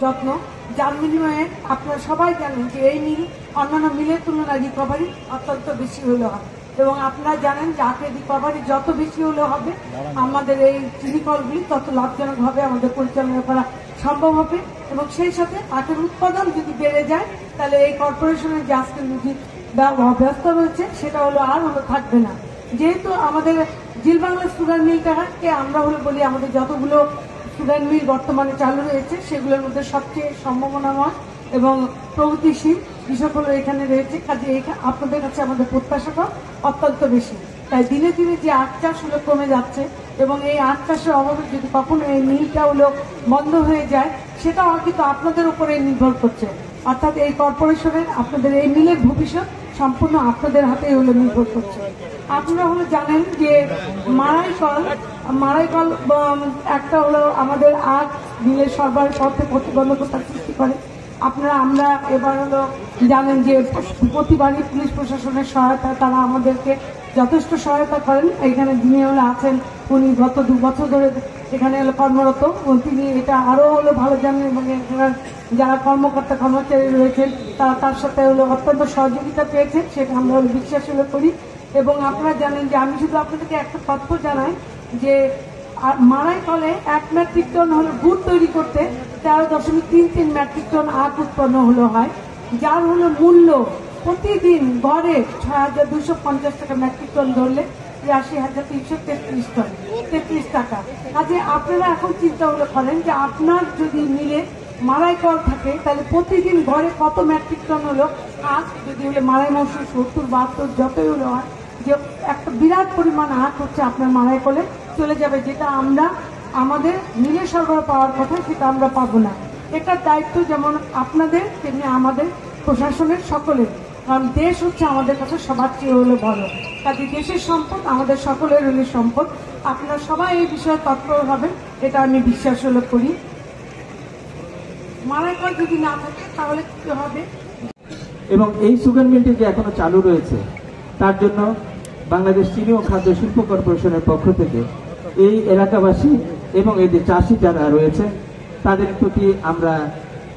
যত্ন, যার বিনিময়ে আপনারা সবাই জানেন যে এই মিল অন্যান্য মিলের তুলনায় রিকভারি অত্যন্ত বেশি হলে হয়, এবং আপনারা জানেন যে আখের রিকভারি যত বেশি হলে হবে আমাদের এই চিনি কলগুলি তত লাভজনকভাবে আমাদের পরিচালনা করা সম্ভব হবে, এবং সেই সাথে আখের উৎপাদন যদি বেড়ে যায় তাহলে এই কর্পোরেশনের যে আজকে ব্যস্ত রয়েছে সেটা আর থাকবে না। যেহেতু আমাদের জিল বাংলা সুগার মিলটাকে আমরা বলি আমাদের যতগুলো সুগার মিল বর্তমানে চালু রয়েছে সেগুলোর মধ্যে সবচেয়ে সম্ভাবনাময় এবং প্রগতিশীল কৃষক এখানে রয়েছে, কাজে আপনাদের কাছে আমাদের প্রত্যাশাটা অত্যন্ত বেশি। তাই দিনে দিনে যে আখ চাষ কমে যাচ্ছে এবং এই আখ চাষের অভাবে যদি কখনো এই মিলটা বন্ধ হয়ে যায় সেটাও কিন্তু আপনাদের উপরে নির্ভর করছে, অর্থাৎ এই কর্পোরেশনের আপনাদের এই মিলের ভবিষ্যৎ সম্পূর্ণ আপনাদের হাতেই নির্ভর করছে। আপনারা জানেন যে মারাইকল একটা আমাদের আখ মিলের সরবরাহের পথে প্রতিবন্ধকতা সৃষ্টি করে। আমরা এবার জানেন যে প্রতিবারই পুলিশ প্রশাসনের সহায়তা তারা আমাদেরকে যথেষ্ট সহায়তা করেন। এখানে যিনি আছেন উনি গত 2 বছর ধরে এখানে কর্মরত, তিনি এটা আরো ভালো জানেন এবং এখানে যারা কর্মকর্তা কর্মচারী রয়েছেন তারা তার সাথে অত্যন্ত সহযোগিতা পেয়েছেন, সেটা আমরা বিশ্বাস করি। এবং আপনারা জানেন যে আমি শুধু আপনাদেরকে একটা তথ্য জানাই যে মারাইকলে 1 মেট্রিক টন গুড় তৈরি করতে 13.33 মেট্রিক টন আখ উৎপন্ন হয়, যার মূল্য প্রতিদিন গড়ে 6,250 টাকা মেট্রিক টন ধরলে 83,333 টাকা। কাজে আপনারা এখন চিন্তা করেন যে আপনার যদি মিলে মারাইকল থাকে তাহলে প্রতিদিন গড়ে কত মেট্রিক টন আখ, যদি মারাই মৌসুম 70-72 যতই হয় যে একটা বিরাট পরিমাণ আখ আপনার মারাইকলে চলে যাবে, যেটা আমরা আমাদের মিলে সরবরাহ পাওয়ার কথা সেটা আমরা পাবো না। এটার দায়িত্ব যেমন আপনাদের তেমনি আমাদের প্রশাসনের সকলের, কারণ দেশ আমাদের কাছে সবার চেয়ে বড়, কাজে দেশের সম্পদ আমাদের সকলের সম্পদ। আপনারা সবাই এই বিষয়ে তৎপর হবেন এটা আমি বিশ্বাস করি। মারাইকল যদি না থাকে তাহলে কি হবে? এবং এই সুগার মিলটি যে এখনো চালু রয়েছে তার জন্য বাংলাদেশ চিনি ও খাদ্য শিল্প কর্পোরেশনের পক্ষ থেকে এই এলাকাবাসী এবং এই যে চাষি যারা রয়েছে তাদের প্রতি আমরা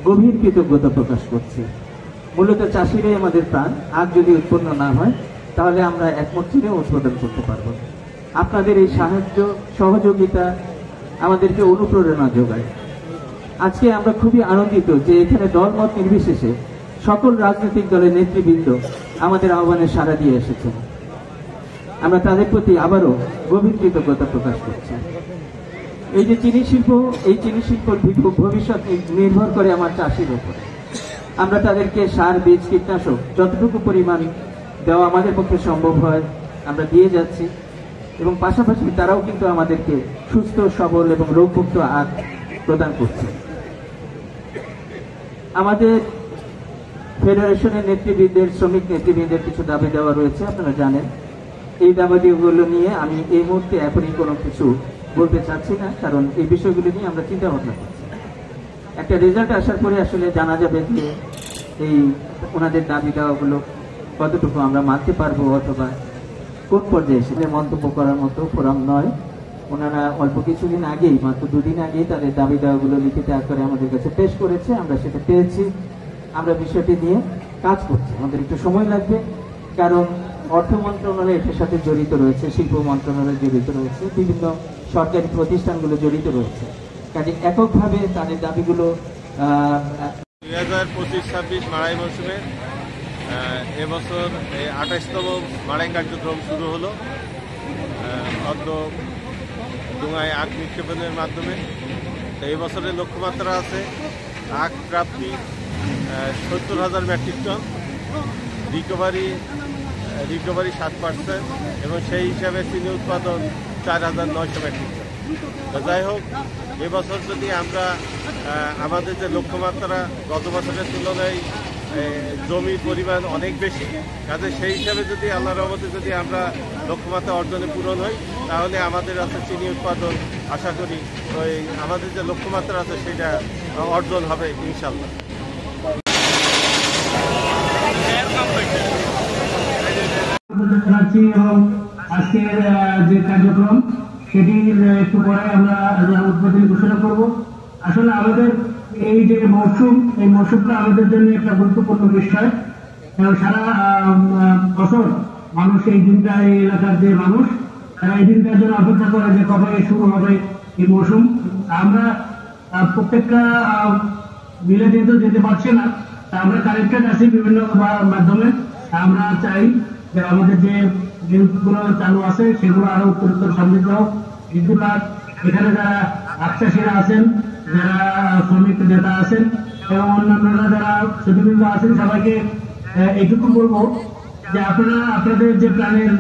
গভীর কৃতজ্ঞতা প্রকাশ করছি। মূলত চাষিরাই আমাদের প্রাণ, আখ যদি উৎপন্ন না হয় তাহলে আমরা একমত চিনিও উৎপাদন করতে পারব। আপনাদের এই সাহায্য সহযোগিতা আমাদেরকে অনুপ্রেরণা যোগায়। আজকে আমরা খুবই আনন্দিত যে এখানে দলমত নির্বিশেষে সকল রাজনৈতিক দলের নেতৃবৃন্দ আমাদের আহ্বানে সাড়া দিয়ে এসেছেন। আমরা তাদের প্রতি আবারও গভীর কৃতজ্ঞতা প্রকাশ করছি। এই যে চিনি শিল্প, এই চিনি শিল্পের ভবিষ্যৎ নির্ভর করে আমার চাষির উপর। আমরা তাদেরকে সার, বীজ, কীটনাশক যতটুকু পরিমাণ দেওয়া আমাদের পক্ষে সম্ভব হয় আমরা দিয়ে যাচ্ছি, এবং পাশাপাশি তারাও কিন্তু আমাদেরকে সুস্থ, সবল এবং রোগমুক্ত আখ প্রদান করছে। আমাদের ফেডারেশনের নেতৃবৃন্দের, শ্রমিক নেতৃবৃন্দের কিছু দাবি দেওয়া রয়েছে, আপনারা জানেন। এই দাবিগুলো নিয়ে আমি এই মুহূর্তে এখনই কোনো কিছু বলতে চাচ্ছি না, কারণ এই বিষয়গুলো নিয়ে আমরা চিন্তা ভাবনা করছি। একটা রেজাল্ট আসার পরে আসলে জানা যাবে যে এই ওনাদের দাবি দেওয়াগুলো কতটুকু আমরা মানতে পারবো অথবা কোন পর্যায়ে এসে মন্তব্য করার মতো ফোরাম নয়। ওনারা অল্প কিছুদিন আগেই, মাত্র 2 দিন আগেই তাদের দাবি দেওয়াগুলো লিখিত আকারে আমাদের কাছে পেশ করেছে, আমরা সেটা পেয়েছি। আমরা বিষয়টি নিয়ে কাজ করছি, আমাদের একটু সময় লাগবে, কারণ অর্থ মন্ত্রণালয় এটার সাথে জড়িত রয়েছে, শিল্প মন্ত্রণালয় জড়িত রয়েছে, বিভিন্ন সরকারি প্রতিষ্ঠানগুলো জড়িত রয়েছে। কাজে এককভাবে তাদের দাবিগুলো 2025-26 মাড়াই মৌসুমে এবছর 28তম মাড়াই কার্যক্রম শুরু হলো ডুঙায় আখ নিক্ষেপণের মাধ্যমে। তো এই বছরের লক্ষ্যমাত্রা আছে আখ প্রাপ্তি 70,000 মেট্রিক টন, রিকভারি 7% এবং সেই হিসাবে চিনি উৎপাদন 4,900 মেট্রিক টন। তো যাই হোক, এবছর যদি আমরা আমাদের যে লক্ষ্যমাত্রা গত বছরের তুলনায় জমির পরিমাণ অনেক বেশি, কাজে সেই হিসাবে যদি আল্লাহর রহমতে যদি আমরা লক্ষ্যমাত্রা অর্জনে পূরণ হই তাহলে আমাদের আছে চিনি উৎপাদন আশা করি ওই আমাদের যে লক্ষ্যমাত্রা আছে সেটা অর্জন হবে ইনশাল্লাহ। আজকের যে কার্যক্রম সেটি একটু পরে আমরা উদ্বোধন ঘোষণা করব। আসলে আমাদের এই যে মৌসুম, এই মৌসুমটা আমাদের জন্য একটা গুরুত্বপূর্ণ বিষয়। সারা বছর মানুষ এই দিনটা, এই এলাকার যে মানুষ তারা এই দিনটার জন্য অপেক্ষা করে যে কবে শুরু হবে এই মৌসুম। আমরা প্রত্যেকটা মিলে যেহেতু যেতে পারছি না, আমরা কানেক্টেড আছি বিভিন্ন মাধ্যমে। আমরা চাই যে আমাদের যে নিউজগুলো চালু আছে সেগুলো আরো উত্তরোত্তর সমৃদ্ধ হোক। কিন্তু এখানে যারা আশ্বাসীরা আছেন, যারা শ্রমিক নেতা আছেন এবং অন্যান্যরা যারা সুদীবৃন্দ আছেন, সবাইকে এইটুকু বলবো যে আপনারা আপনাদের যে প্ল্যানের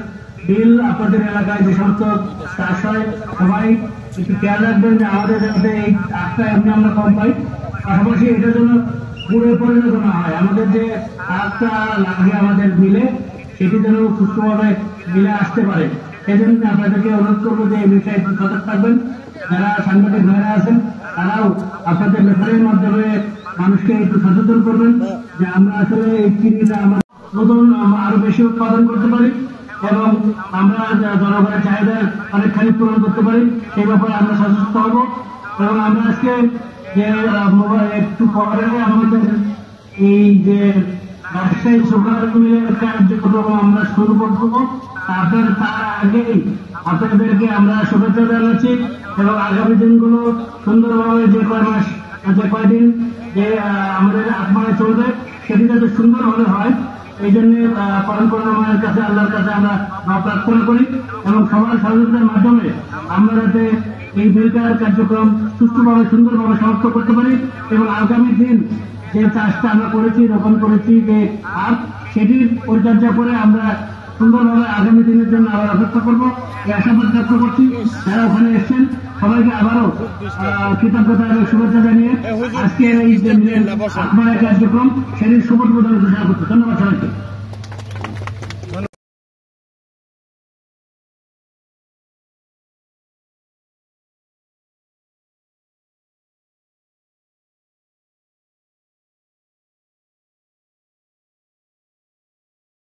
বিল, আপনাদের এলাকায় যে সমস্ত চাষ হয়, সবাই একটু খেয়াল রাখবেন যে আমাদের যাতে এই আখটা এমনি আমরা কম পাই, পাশাপাশি এটার জন্য পুরো পরিণত না হয়। আমাদের যে আখটা লাগে আমাদের মিলে, সেটি যেন সুস্থভাবে মিলে আসতে পারে। সেই জন্য আপনাদেরকে অনুরোধ করবো যে এই বিষয়ে একটু সতর্ক থাকবেন। যারা সাংবাদিক ভাইরা আছেন তারাও আপনাদের লেখার মাধ্যমে মানুষকে একটু সচেতন করবেন যে আমরা আসলে এই চিনিটা আমরা নতুন আরো বেশি উৎপাদন করতে পারি এবং আমরা জনগণের চাহিদা অনেকখানি পূরণ করতে পারি, সেই ব্যাপারে আমরা সচেষ্ট হব। এবং আমরা আজকে যে একটু পরে আমাদের এই যে ব্যবসায়ী সুগার মিলের কার্যক্রম আমরা শুরু করবো। তার আগেই আপনাদেরকে আমরা শুভেচ্ছা জানাচ্ছি এবং আগামী দিনগুলো সুন্দরভাবে যে কয় মাস, যে কয়দিন যে আমাদের আপনারা চলবে সেটি যাতে সুন্দরভাবে হয়, এই জন্য পরম করুণাময়ের কাছে, আল্লাহর কাছে আমরা প্রার্থনা করি এবং সবার সহযোগিতার মাধ্যমে আমরা যাতে এই বিলটার কার্যক্রম সুষ্ঠুভাবে সুন্দরভাবে সমাপ্ত করতে পারি এবং আগামী দিন যে চাষটা আমরা করেছি, রোপণ করেছি যে আখ, সেটির পরিচর্যা করে আমরা সুন্দরভাবে আগামী দিনের জন্য আবার অপেক্ষা করবো, এই আশাবাদ ব্যক্ত করছি। যারা ওখানে এসছেন সবাইকে আবারও কৃতজ্ঞতা এবং শুভেচ্ছা জানিয়ে আজকের এই যে কার্যক্রম সেটির শুভ উদ্বোধন ঘোষণা করছি। ধন্যবাদ সবাইকে।